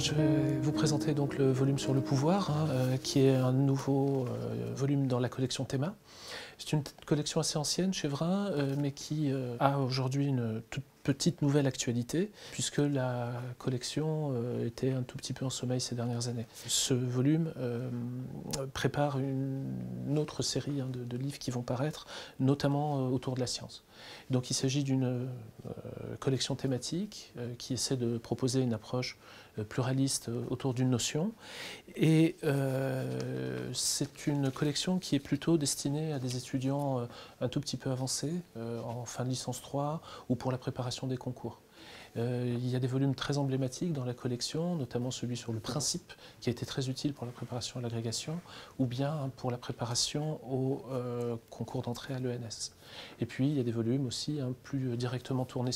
Je vais vous présenter donc le volume sur le pouvoir, qui est un nouveau volume dans la collection Théma. C'est une collection assez ancienne chez Vrin, mais qui a aujourd'hui une toute petite nouvelle actualité, puisque la collection était un tout petit peu en sommeil ces dernières années. Ce volume prépare une autre série de livres qui vont paraître, notamment autour de la science. Donc il s'agit d'une collection thématique qui essaie de proposer une approche pluraliste autour d'une notion. Et c'est une collection qui est plutôt destinée à des étudiants un tout petit peu avancés, en fin de licence 3 ou pour la préparation des concours. Il y a des volumes très emblématiques dans la collection, notamment celui sur le principe, qui a été très utile pour la préparation à l'agrégation, ou bien pour la préparation au concours d'entrée à l'ENS. Et puis il y a des volumes aussi plus directement tournés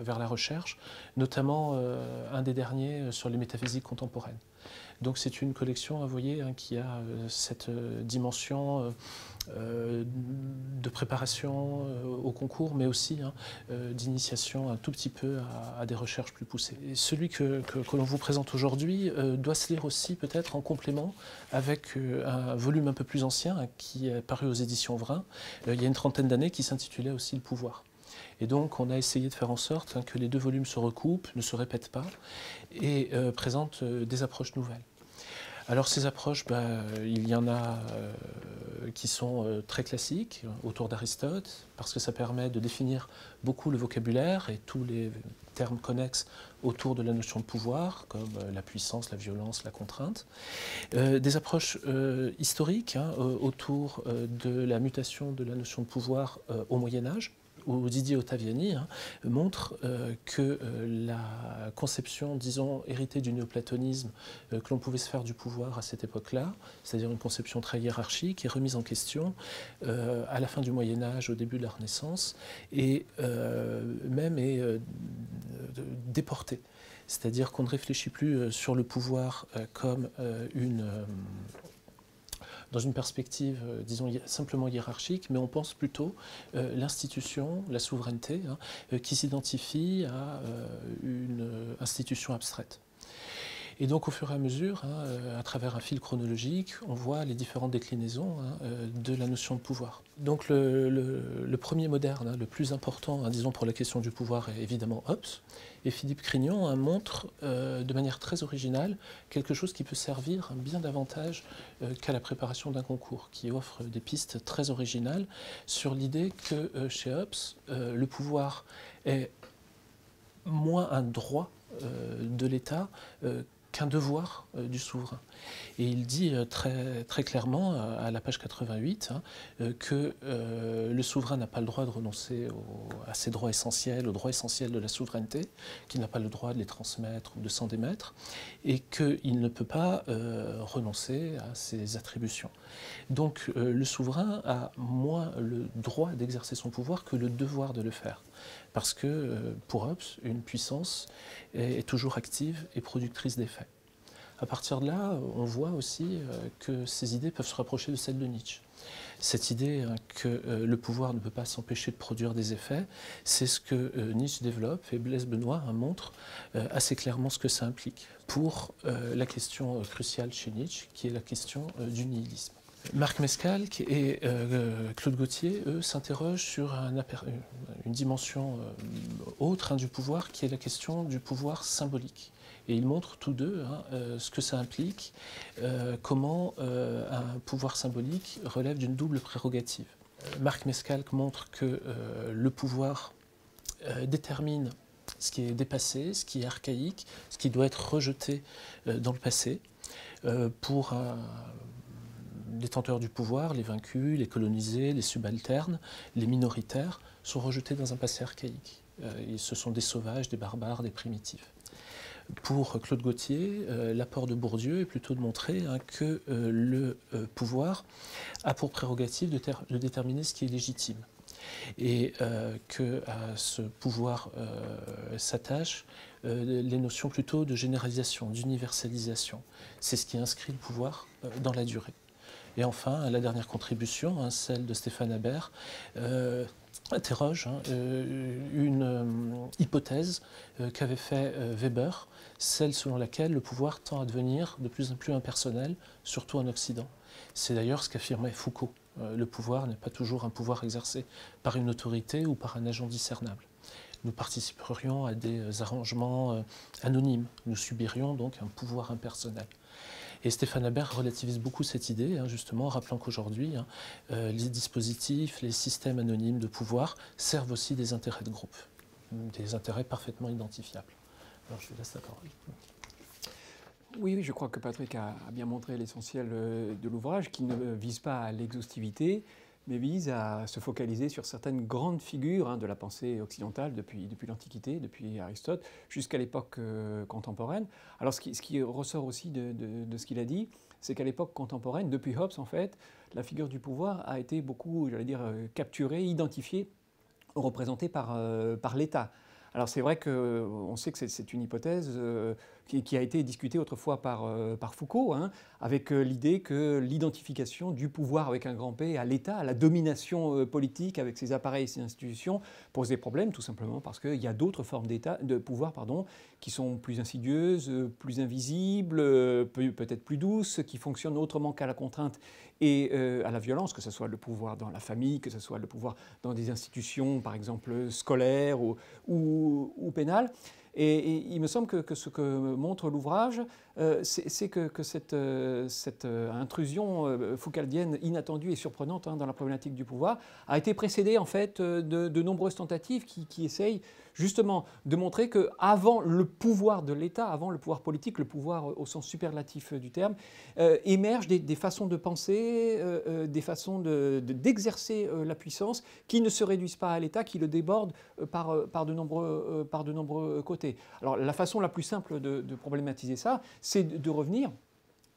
vers la recherche, notamment un des derniers sur les métaphysiques contemporaines. Donc c'est une collection, vous voyez, qui a cette dimension de préparation au concours, mais aussi d'initiation un tout petit peu à des recherches plus poussées. Et celui que l'on vous présente aujourd'hui doit se lire aussi peut-être en complément avec un volume un peu plus ancien qui est paru aux éditions Vrin il y a une trentaine d'années, qui s'intitulait aussi Le pouvoir. Et donc on a essayé de faire en sorte que les deux volumes se recoupent, ne se répètent pas et présentent des approches nouvelles. Alors ces approches, il y en a qui sont très classiques, autour d'Aristote, parce que ça permet de définir beaucoup le vocabulaire et tous les termes connexes autour de la notion de pouvoir, comme la puissance, la violence, la contrainte. Des approches historiques autour de la mutation de la notion de pouvoir au Moyen-Âge, où Didier Ottaviani montre que la conception, disons, héritée du néoplatonisme que l'on pouvait se faire du pouvoir à cette époque-là, c'est-à-dire une conception très hiérarchique, est remise en question à la fin du Moyen-Âge, au début de la Renaissance, et même est déportée. C'est-à-dire qu'on ne réfléchit plus sur le pouvoir comme dans une perspective, disons, simplement hiérarchique, mais on pense plutôt l'institution, la souveraineté, qui s'identifie à une institution abstraite. Et donc au fur et à mesure, à travers un fil chronologique, on voit les différentes déclinaisons de la notion de pouvoir. Donc le premier moderne, le plus important, disons, pour la question du pouvoir est évidemment Hobbes. Et Philippe Crignon montre de manière très originale quelque chose qui peut servir bien davantage qu'à la préparation d'un concours, qui offre des pistes très originales sur l'idée que chez Hobbes, le pouvoir est moins un droit de l'État qu'un devoir du souverain. Et il dit très, très clairement, à la page 88, que le souverain n'a pas le droit de renoncer à ses droits essentiels, aux droits essentiels de la souveraineté, qu'il n'a pas le droit de les transmettre ou de s'en démettre, et qu'il ne peut pas renoncer à ses attributions. Donc le souverain a moins le droit d'exercer son pouvoir que le devoir de le faire. Parce que, pour Hobbes, une puissance est toujours active et productrice d'effets. À partir de là, on voit aussi que ces idées peuvent se rapprocher de celles de Nietzsche. Cette idée que le pouvoir ne peut pas s'empêcher de produire des effets, c'est ce que Nietzsche développe, et Blaise Benoît montre assez clairement ce que ça implique pour la question cruciale chez Nietzsche, qui est la question du nihilisme. Marc Mescalque et Claude Gauthier, eux, s'interrogent sur une dimension autre du pouvoir, qui est la question du pouvoir symbolique. Et ils montrent tous deux ce que ça implique, comment un pouvoir symbolique relève d'une double prérogative. Marc Mescalque montre que le pouvoir détermine ce qui est dépassé, ce qui est archaïque, ce qui doit être rejeté dans le passé, pour un détenteurs du pouvoir, les vaincus, les colonisés, les subalternes, les minoritaires, sont rejetés dans un passé archaïque. Ce sont des sauvages, des barbares, des primitifs. Pour Claude Gauthier, l'apport de Bourdieu est plutôt de montrer que le pouvoir a pour prérogative de déterminer ce qui est légitime. Et qu'à ce pouvoir s'attachent les notions plutôt de généralisation, d'universalisation. C'est ce qui inscrit le pouvoir dans la durée. Et enfin, la dernière contribution, hein, celle de Stéphane Habert, interroge une hypothèse qu'avait fait Weber, celle selon laquelle le pouvoir tend à devenir de plus en plus impersonnel, surtout en Occident. C'est d'ailleurs ce qu'affirmait Foucault. Le pouvoir n'est pas toujours un pouvoir exercé par une autorité ou par un agent discernable. Nous participerions à des arrangements anonymes. Nous subirions donc un pouvoir impersonnel. Et Stéphane Habert relativise beaucoup cette idée, hein, justement, en rappelant qu'aujourd'hui, les dispositifs, les systèmes anonymes de pouvoir servent aussi des intérêts de groupe, des intérêts parfaitement identifiables. Alors je vous laisse la parole. Oui, je crois que Patrick a bien montré l'essentiel de l'ouvrage, qui ne vise pas à l'exhaustivité, mais vise à se focaliser sur certaines grandes figures de la pensée occidentale depuis l'Antiquité, depuis Aristote, jusqu'à l'époque contemporaine. Alors ce qui ressort aussi de ce qu'il a dit, c'est qu'à l'époque contemporaine, depuis Hobbes en fait, la figure du pouvoir a été beaucoup, j'allais dire, capturée, identifiée, représentée par l'État. Alors c'est vrai qu'on sait que c'est une hypothèse qui a été discutée autrefois par Foucault, hein, avec l'idée que l'identification du pouvoir avec un grand P à l'État, à la domination politique avec ses appareils et ses institutions, pose des problèmes tout simplement parce qu'il y a d'autres formes de pouvoir qui sont plus insidieuses, plus invisibles, peut-être plus douces, qui fonctionnent autrement qu'à la contrainte et à la violence, que ce soit le pouvoir dans la famille, que ce soit le pouvoir dans des institutions, par exemple scolaires ou pénales. Et il me semble que ce que montre l'ouvrage, c'est que cette intrusion foucaldienne inattendue et surprenante dans la problématique du pouvoir a été précédée en fait de nombreuses tentatives qui essayent justement de montrer qu'avant le pouvoir de l'État, avant le pouvoir politique, le pouvoir au sens superlatif du terme, émergent des façons de penser, des façons d'exercer la puissance qui ne se réduisent pas à l'État, qui le débordent par de nombreux côtés. Alors la façon la plus simple de problématiser ça, c'est de revenir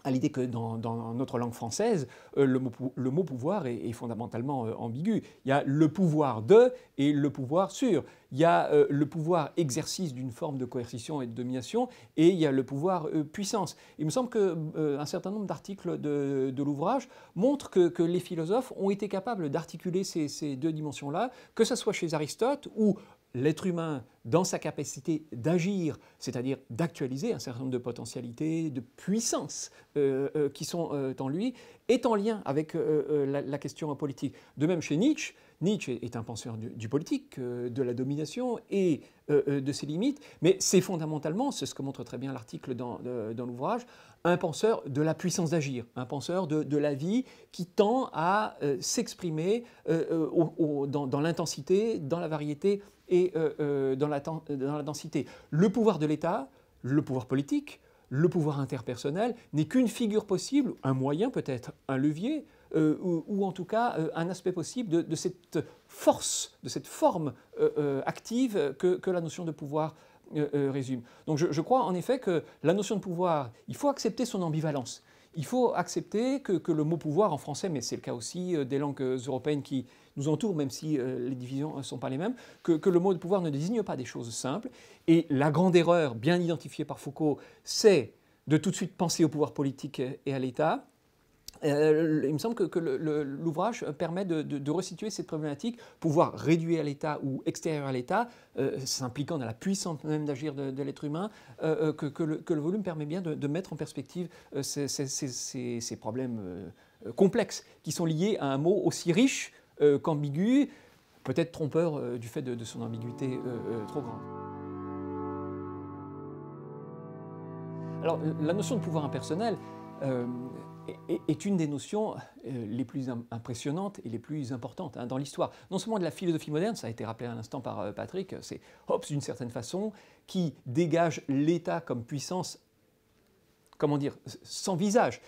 à l'idée que dans notre langue française, le mot pouvoir est fondamentalement ambigu. Il y a le pouvoir de et le pouvoir sur. Il y a le pouvoir exercice d'une forme de coercition et de domination et il y a le pouvoir puissance. Il me semble qu'un certain nombre d'articles de l'ouvrage montrent que les philosophes ont été capables d'articuler ces deux dimensions-là, que ce soit chez Aristote où l'être humain, dans sa capacité d'agir, c'est-à-dire d'actualiser un certain nombre de potentialités, de puissances qui sont en lui, est en lien avec la question politique. De même chez Nietzsche, Nietzsche est un penseur du politique, de la domination et de ses limites, mais c'est fondamentalement, c'est ce que montre très bien l'article dans l'ouvrage, un penseur de la puissance d'agir, un penseur de la vie qui tend à s'exprimer dans l'intensité, dans la variété et dans la densité. Le pouvoir de l'État, le pouvoir politique, le pouvoir interpersonnel n'est qu'une figure possible, un moyen peut-être, un levier, ou en tout cas un aspect possible de cette force, de cette forme active que la notion de pouvoir résume. Donc je crois en effet que la notion de pouvoir, il faut accepter son ambivalence. Il faut accepter que le mot pouvoir en français, mais c'est le cas aussi des langues européennes qui nous entourent, même si les divisions ne sont pas les mêmes, que le mot de pouvoir ne désigne pas des choses simples. Et la grande erreur, bien identifiée par Foucault, c'est de tout de suite penser au pouvoir politique et à l'État. Il me semble que l'ouvrage permet de resituer cette problématique, pouvoir réduire à l'État ou extérieur à l'État, s'impliquant dans la puissance même d'agir de l'être humain, que le volume permet bien de mettre en perspective ces problèmes complexes qui sont liés à un mot aussi riche qu'ambigu, peut-être trompeur du fait de son ambiguïté trop grande. Alors la notion de pouvoir impersonnel est une des notions les plus impressionnantes et les plus importantes dans l'histoire. Non seulement de la philosophie moderne, ça a été rappelé à l'instant par Patrick, c'est Hobbes d'une certaine façon qui dégage l'État comme puissance, comment dire, sans visage.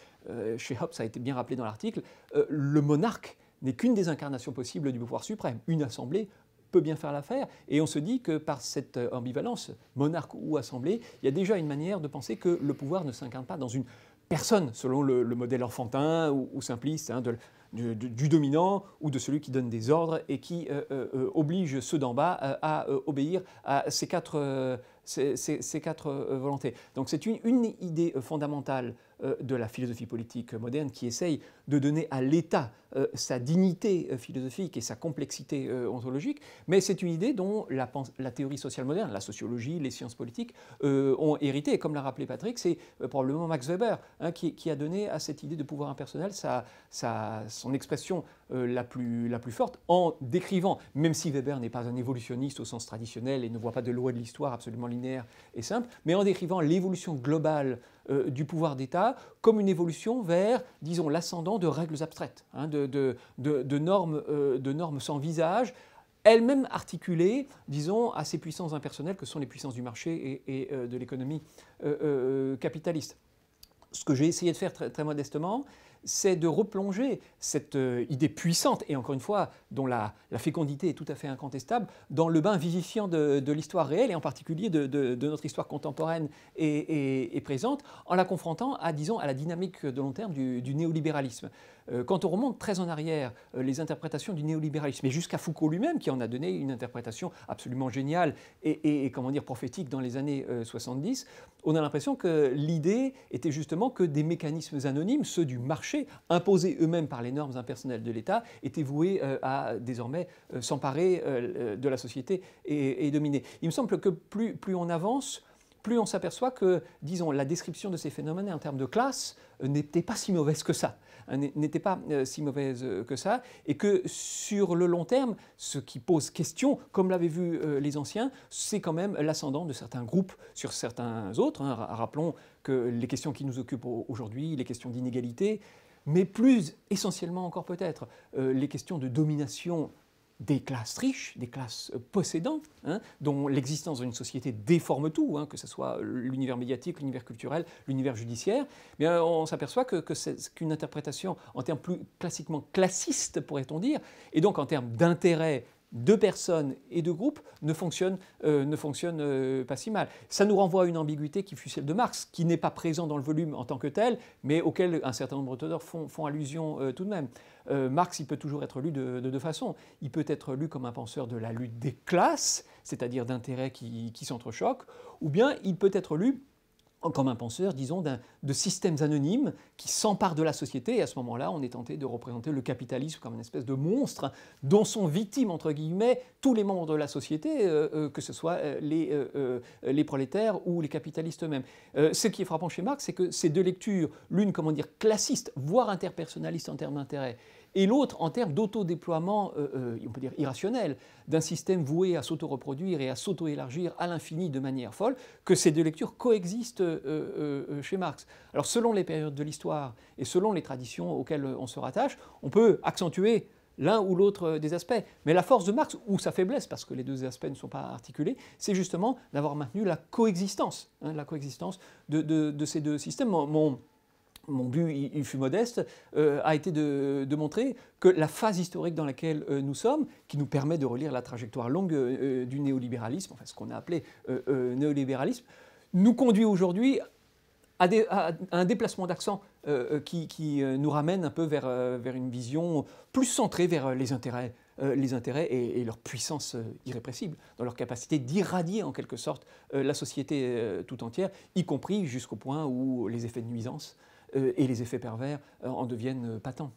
Chez Hobbes, ça a été bien rappelé dans l'article, le monarque n'est qu'une des incarnations possibles du pouvoir suprême. Une assemblée peut bien faire l'affaire, et on se dit que par cette ambivalence, monarque ou assemblée, il y a déjà une manière de penser que le pouvoir ne s'incarne pas dans une personne, selon le modèle enfantin ou simpliste du dominant ou de celui qui donne des ordres et qui oblige ceux d'en bas à obéir à ces quatre ces quatre volontés. Donc c'est une idée fondamentale de la philosophie politique moderne qui essaye de donner à l'État sa dignité philosophique et sa complexité ontologique, mais c'est une idée dont la théorie sociale moderne, la sociologie, les sciences politiques ont hérité. Et comme l'a rappelé Patrick, c'est probablement Max Weber qui a donné à cette idée de pouvoir impersonnel son expression la plus forte en décrivant, même si Weber n'est pas un évolutionniste au sens traditionnel et ne voit pas de loi de l'histoire absolument linéaire et simple, mais en décrivant l'évolution globale du pouvoir d'État comme une évolution vers, disons, l'ascendant de règles abstraites, de normes sans visage, elles-mêmes articulées, disons, à ces puissances impersonnelles que sont les puissances du marché et de l'économie capitaliste. Ce que j'ai essayé de faire très modestement, c'est de replonger cette idée puissante, et encore une fois, dont la fécondité est tout à fait incontestable, dans le bain vivifiant de l'histoire réelle, et en particulier de notre histoire contemporaine et présente, en la confrontant à, disons, à la dynamique de long terme du néolibéralisme. Quand on remonte très en arrière, les interprétations du néolibéralisme, et jusqu'à Foucault lui-même, qui en a donné une interprétation absolument géniale et comment dire, prophétique dans les années 70, on a l'impression que l'idée était justement que des mécanismes anonymes, ceux du marché, imposés eux-mêmes par les normes impersonnelles de l'État, étaient voués à désormais s'emparer de la société et dominer. Il me semble que plus on avance, plus on s'aperçoit que, disons, la description de ces phénomènes en termes de classe n'était pas si mauvaise que ça, et que sur le long terme, ce qui pose question, comme l'avaient vu les anciens, c'est quand même l'ascendant de certains groupes sur certains autres. Rappelons que les questions qui nous occupent aujourd'hui, les questions d'inégalité, mais plus essentiellement encore peut-être, les questions de domination des classes riches, des classes possédantes, dont l'existence dans une société déforme tout, que ce soit l'univers médiatique, l'univers culturel, l'univers judiciaire, bien, on s'aperçoit qu'une interprétation en termes plus classiquement classistes, pourrait-on dire, et donc en termes d'intérêt de personnes et de groupes, ne fonctionne pas si mal. Ça nous renvoie à une ambiguïté qui fut celle de Marx, qui n'est pas présent dans le volume en tant que tel, mais auquel un certain nombre d'auteurs font allusion tout de même. Marx, il peut toujours être lu de deux façons. Il peut être lu comme un penseur de la lutte des classes, c'est-à-dire d'intérêts qui s'entrechoquent, ou bien il peut être lu comme un penseur, disons, de systèmes anonymes qui s'emparent de la société, et à ce moment-là, on est tenté de représenter le capitalisme comme une espèce de monstre dont sont victimes, entre guillemets, tous les membres de la société, que ce soit les prolétaires ou les capitalistes eux-mêmes. Ce qui est frappant chez Marx, c'est que ces deux lectures, l'une, comment dire, classiste, voire interpersonnaliste en termes d'intérêt, et l'autre en termes d'autodéploiement, on peut dire irrationnel, d'un système voué à s'auto-reproduire et à s'auto-élargir à l'infini de manière folle, que ces deux lectures coexistent chez Marx. Alors selon les périodes de l'histoire et selon les traditions auxquelles on se rattache, on peut accentuer l'un ou l'autre des aspects. Mais la force de Marx, ou sa faiblesse, parce que les deux aspects ne sont pas articulés, c'est justement d'avoir maintenu la coexistence de ces deux systèmes. Mon but, il fut modeste, a été de montrer que la phase historique dans laquelle nous sommes, qui nous permet de relire la trajectoire longue du néolibéralisme, enfin ce qu'on a appelé néolibéralisme, nous conduit aujourd'hui à un déplacement d'accent qui nous ramène un peu vers une vision plus centrée vers les intérêts et leur puissance irrépressible, dans leur capacité d'irradier en quelque sorte la société tout entière, y compris jusqu'au point où les effets de nuisance et les effets pervers en deviennent patents.